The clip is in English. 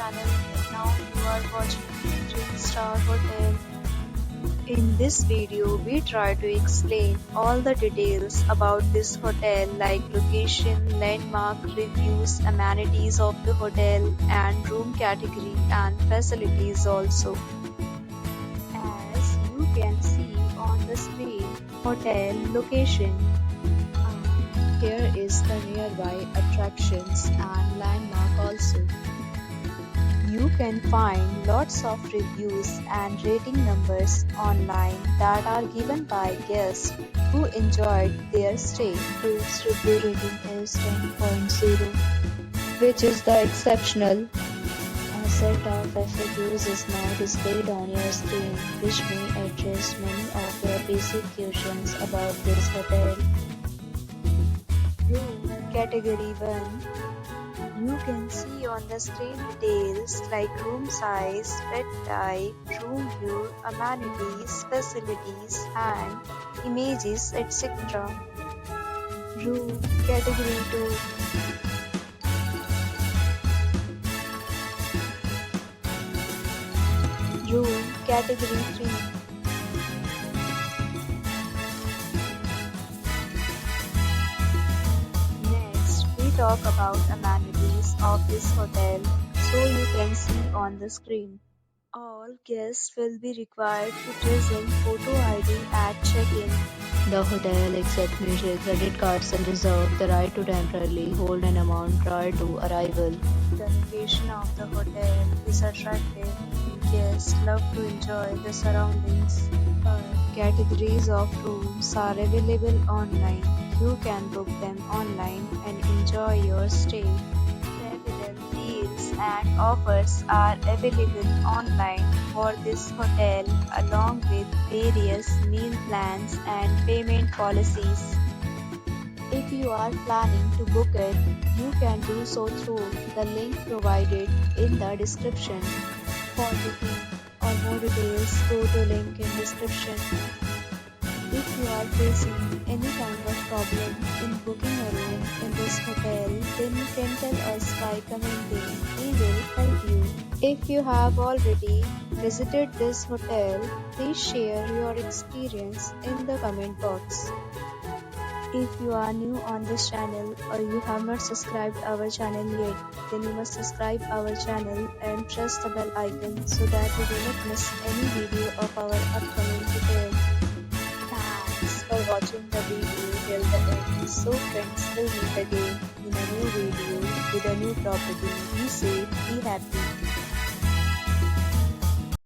channel, and now you are watching 3-star hotel. In this video, we try to explain all the details about this hotel like location, landmark, reviews, amenities of the hotel, and room category and facilities also. As you can see on the screen, hotel location. Here is the nearby attractions and landmark also. You can find lots of reviews and rating numbers online that are given by guests who enjoyed their stay. Its review rating is 10.0, which is the exceptional. A set of FAQs is now displayed on your screen, which may address many of your basic questions about this hotel. Room Category 1. You can see on the screen details like room size, bed type, room view, amenities, facilities, and images, etc. Room Category 2. Room Category 3. Talk about amenities of this hotel, so you can see on the screen. All guests will be required to present photo ID at check-in. The hotel accepts major credit cards and reserves the right to temporarily hold an amount prior to arrival. The location of the hotel is attractive and guests love to enjoy the surroundings. Categories of rooms are available online. You can book them online and enjoy your stay. Several deals and offers are available online for this hotel, along with various meal plans and payment policies. If you are planning to book it, you can do so through the link provided in the description. For booking or more details, go to link in description. If you are facing any kind of problem in booking a room in this hotel, then you can tell us by commenting. We will help you. If you have already visited this hotel, please share your experience in the comment box. If you are new on this channel or you have not subscribed our channel yet, then you must subscribe our channel and press the bell icon so that you do not miss any video of our upcoming tutorial. Thanks for watching the video till the end. So friends, will meet again in a new video with a new property. Be safe, be happy.